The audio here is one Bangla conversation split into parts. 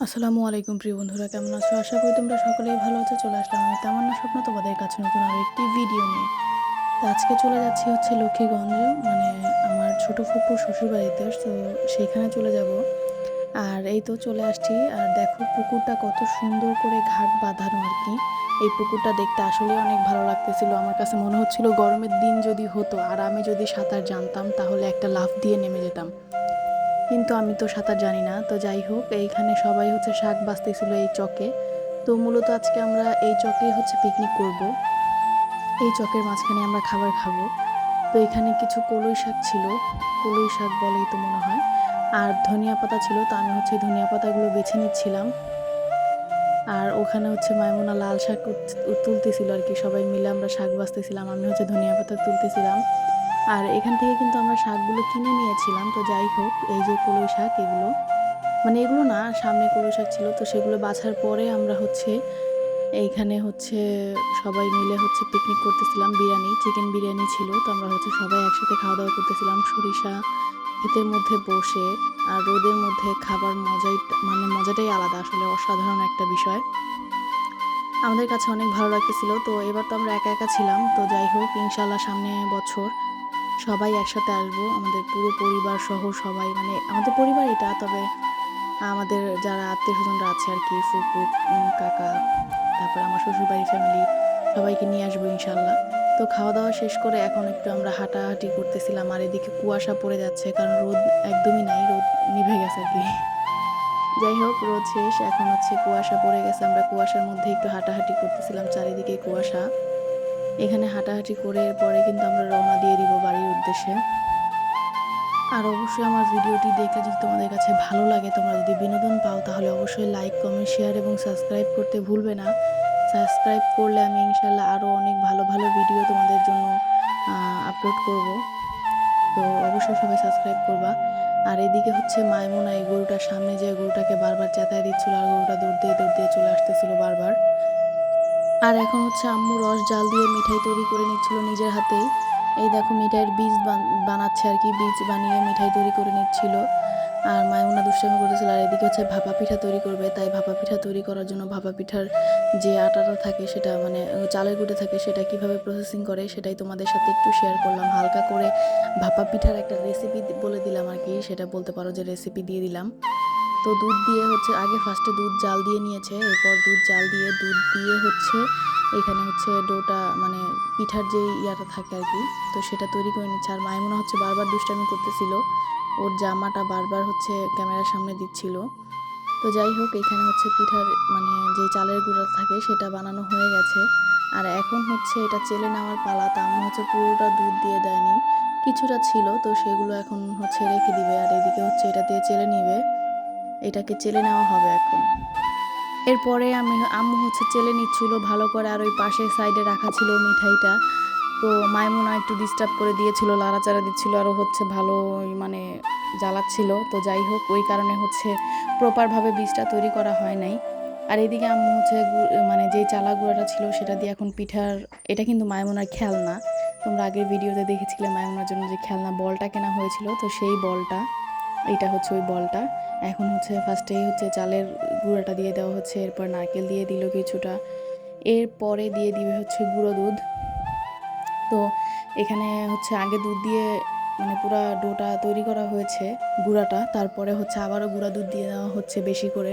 আসসালামু আলাইকুম প্রিয় বন্ধুরা, কেমন আছো? আশা করি তোমরা সকলেই ভালো আছো। চলে আসলাম আমি তামান্না স্বপ্ন তোমাদের কাছে নতুন আরও একটি ভিডিও নিয়ে। তো আজকে চলে যাচ্ছি হচ্ছে লক্ষ্মীগঞ্জ, মানে আমার ছোট ফুপুর শ্বশুরবাড়িতে। তো সেইখানে চলে যাব। আর এই তো চলে আসছি। আর দেখো পুকুরটা কত সুন্দর করে ঘাট বাঁধানো আর কি। এই পুকুরটা দেখতে আসলেই অনেক ভালো লাগতেছিল। আমার কাছে মনে হচ্ছিল গরমের দিন যদি হতো আর আমি যদি সাঁতার জানতাম তাহলে একটা লাফ দিয়ে নেমে যেতাম। কিন্তু আমি তো সাঁতার জানি না। তো যাই হোক, এইখানে সবাই হচ্ছে শাক বাছতেছিল এই চকে। তো মূলত আজকে আমরা এই চকেই হচ্ছে পিকনিক করব। এই চকের মাঝখানে আমরা খাবার খাবো। তো এখানে কিছু কলই শাক ছিল, কলই শাক বলেই তো মনে হয়। আর ধনিয়া পাতা ছিল, তো আমি হচ্ছে ধনিয়া পাতাগুলো বেছে নিচ্ছিলাম। আর ওখানে হচ্ছে মাইমুনা লাল শাক তুলতেছিল আর কি। সবাই মিলে আমরা শাক বাছতেছিলাম, আমি হচ্ছে ধনিয়া পাতা তুলতেছিলাম। আর এখান থেকে কিন্তু আমরা শাকগুলো কিনে নিয়েছিলাম। তো যাই হোক, এই যে কলই শাক, এগুলো মানে এগুলো না, সামনে কলই শাক ছিল। তো সেগুলো বাছার পরে আমরা হচ্ছে এইখানে হচ্ছে সবাই মিলে হচ্ছে পিকনিক করতেছিলাম। বিরিয়ানি, চিকেন বিরিয়ানি ছিল। তো আমরা হচ্ছে সবাই একসাথে খাওয়া দাওয়া করতেছিলাম সরিষা ক্ষেতের মধ্যে বসে। আর রোদের মধ্যে খাবার মজাই, মানে মজাটাই আলাদা, আসলে অসাধারণ একটা বিষয়। আমাদের কাছে অনেক ভালো লাগতেছিল। তো এবার তো আমরা একা একা ছিলাম। তো যাই হোক, ইনশাল্লাহ সামনে বছর সবাই একসাথে আসবো, আমাদের পুরো পরিবার সহ সবাই, মানে আমাদের পরিবার এটা, তবে আমাদের যারা আত্মীয়-স্বজনরা আছে আর কি, ফুপু, কাকা, তারপর আমার শ্বশুরবাড়ির ফ্যামিলি, সবাইকে নিয়ে আসবো ইনশাল্লাহ। তো খাওয়া-দাওয়া শেষ করে এখন একটু আমরা হাঁটাহাঁটি করতেছিলাম। আর এদিকে কুয়াশা পড়ে যাচ্ছে, কারণ রোদ একদমই নাই, রোদ নিভে গেছে আর কি। যাই হোক, রোদ শেষ, এখন হচ্ছে কুয়াশা পড়ে গেছে। আমরা কুয়াশার মধ্যে একটু হাঁটাহাঁটি করতেছিলাম, চারিদিকে কুয়াশা। এখানে হাঁটাহাঁটি করে পরে কিন্তু আমরা রওনা দিয়ে দিব বাড়ির উদ্দেশ্যে। আর অবশ্যই আমার ভিডিওটি দেখে যদি তোমাদের কাছে ভালো লাগে, তোমরা যদি বিনোদন পাও, তাহলে অবশ্যই লাইক, কমেন্ট, শেয়ার এবং সাবস্ক্রাইব করতে ভুলবে না। সাবস্ক্রাইব করলে আমি ইনশাল্লাহ আরও অনেক ভালো ভালো ভিডিও তোমাদের জন্য আপলোড করব। তো অবশ্যই সবাই সাবস্ক্রাইব করবা। আর এদিকে হচ্ছে মাইমুনা এই গরুটার সামনে যে গরুটাকে বারবার চেঁচায় দিচ্ছিল, আর গরুটা দৌড় দিয়ে চলে আসতেছিল বারবার। আর এখন হচ্ছে আম্মু রস জাল দিয়ে মিঠাই তৈরি করে নিচ্ছিল নিজের হাতেই। এই দেখো মিঠাইয়ের বীজ বানাচ্ছে আর কি, বীজ বানিয়ে মিঠাই তৈরি করে নিচ্ছিল। আর মাইমুনা দুষ্টামি করতেছিল। আর এদিকে হচ্ছে ভাপা পিঠা তৈরি করবে, তাই ভাপা পিঠা তৈরি করার জন্য ভাপা পিঠার যে আটাটা থাকে, সেটা মানে চালের গুঁড়ো থাকে, সেটা কিভাবে প্রসেসিং করে সেটাই তোমাদের সাথে একটু শেয়ার করলাম। হালকা করে ভাপা পিঠার একটা রেসিপি বলে দিলাম আর কি, সেটা বলতে পারো যে রেসিপি দিয়ে দিলাম। তো দুধ দিয়ে হচ্ছে আগে ফার্স্টে দুধ জাল দিয়ে নিয়েছে, এরপর দুধ দিয়ে হচ্ছে এখানে হচ্ছে ডোটা, মানে পিঠার যে ইয়াটা থাকে আর কি, তো সেটা তৈরি করে নিচ্ছে। আর মাইমুনা হচ্ছে বারবার দুষ্টামি করতেছিল, ওর জামাটা বারবার হচ্ছে ক্যামেরার সামনে দিচ্ছিল। তো যাই হোক, এখানে হচ্ছে পিঠার মানে যে চালের গুঁড়া থাকে সেটা বানানো হয়ে গেছে। আর এখন হচ্ছে এটা চেলে নেওয়ার পালা। তা আম্মু হচ্ছে পুরোটা দুধ দিয়ে দেয়নি, কিছুটা ছিল, তো সেগুলো এখন হচ্ছে রেখে দিবে। আর এদিকে হচ্ছে এটা দিয়ে চেলে নিবে, এটাকে চেলে নেওয়া হবে এখন। এরপরে আম্মু হচ্ছে চেলে নিচ্ছিল ভালো করে। আর ওই পাশে সাইডে রাখা ছিল মিঠাইটা। তো মাইমুনা একটু ডিস্টার্ব করে দিয়েছিল, লাড়াচাড়া দিচ্ছিল, আরও হচ্ছে ভালো মানে জ্বালাচ্ছিল। তো যাই হোক, ওই কারণে হচ্ছে প্রপারভাবে বীজটা তৈরি করা হয় নাই। আর এদিকে আম্মু হচ্ছে মানে যেই চালা গুঁড়াটা ছিল সেটা দিয়ে এখন পিঠার, এটা কিন্তু মাইমুনার খেলনা। তোমরা আগের ভিডিওতে দেখেছিলে মাইমুনার জন্য যে খেলনা বলটা কেনা হয়েছিল, তো সেই বলটা, এইটা হচ্ছে ওই বলটা। এখন হচ্ছে ফার্স্টেই হচ্ছে চালের গুঁড়াটা দিয়ে দেওয়া হচ্ছে, এরপর নারকেল দিয়ে দিল কিছুটা, এরপরে দিয়ে দিবে হচ্ছে গুঁড়ো দুধ। তো এখানে হচ্ছে আগে দুধ দিয়ে মানে পুরা ডোটা তৈরি করা হয়েছে, গুঁড়াটা, তারপরে হচ্ছে আবারও গুঁড়া দুধ দিয়ে দেওয়া হচ্ছে বেশি করে।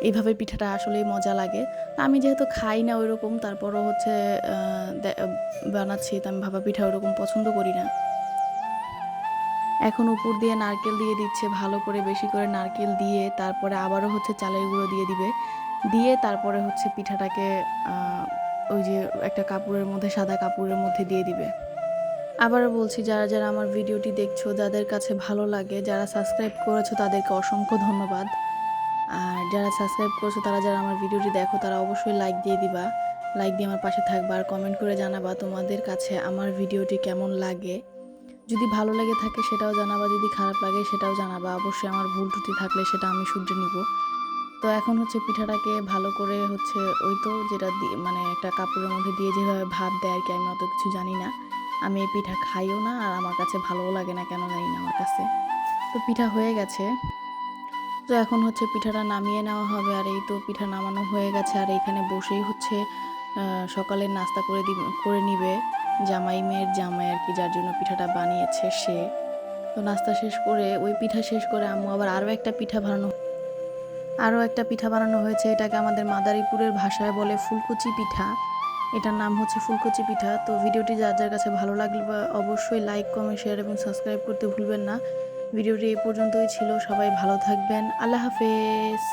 এইভাবে পিঠাটা আসলেই মজা লাগে। আমি যেহেতু খাই না ওইরকম, তারপরও হচ্ছে বানাচ্ছি। তো আমি ভাপা পিঠা ওরকম পছন্দ করি না। এখন উপর দিয়ে নারকেল দিয়ে দিচ্ছে ভালো করে, বেশি করে নারকেল দিয়ে তারপরে আবারও হচ্ছে চালের গুঁড়ো দিয়ে দিবে, দিয়ে তারপরে হচ্ছে পিঠাটাকে ওই যে একটা কাপড়ের মধ্যে, সাদা কাপড়ের মধ্যে দিয়ে দিবে। আবারও বলছি, যারা যারা আমার ভিডিওটি দেখছো, যাদের কাছে ভালো লাগে, যারা সাবস্ক্রাইব করেছো তাদেরকে অসংখ্য ধন্যবাদ। আর যারা সাবস্ক্রাইব করেছো, তারা যারা আমার ভিডিওটি দেখো, তারা অবশ্যই লাইক দিয়ে দিবা, লাইক দিয়ে আমার পাশে থাকবা। আর কমেন্ট করে জানাবা তোমাদের কাছে আমার ভিডিওটি কেমন লাগে। যদি ভালো লেগে থাকে সেটাও জানাবা, যদি খারাপ লাগে সেটাও জানাবা। অবশ্যই আমার ভুল ত্রুটি থাকলে সেটা আমি শুধরে নিব। তো এখন হচ্ছে পিঠাটাকে ভালো করে হচ্ছে ওই তো যেটা দিয়ে মানে একটা কাপড়ের মধ্যে দিয়ে যেভাবে ভাত দেয় আর কি, আমি অত কিছু জানি না। আমি এই পিঠা খাইও না, আর আমার কাছে ভালোও লাগে না, কেন জানি না আমার কাছে। তো পিঠা হয়ে গেছে। তো এখন হচ্ছে পিঠাটা নামিয়ে নেওয়া হবে। আর এই তো পিঠা নামানো হয়ে গেছে। আর এইখানে বসেই হচ্ছে সকালের নাস্তা করে নিবে মেয়ের জামাই আর কি, যার জন্য পিঠাটা বানিয়েছে সে। তো নাস্তা শেষ করে ওই পিঠা শেষ করে আম্মু আবার আরও একটা পিঠা বানানো হয়েছে। এটাকে আমাদের মাদারীপুরের ভাষায় বলে ফুলকুচি পিঠা। এটার নাম হচ্ছে ফুলকুচি পিঠা। তো ভিডিওটি যার যার কাছে ভালো লাগলে বা অবশ্যই লাইক, কমেন্ট, শেয়ার এবং সাবস্ক্রাইব করতে ভুলবেন না। ভিডিওটি এই পর্যন্তই ছিল। সবাই ভালো থাকবেন। আল্লাহ হাফেজ।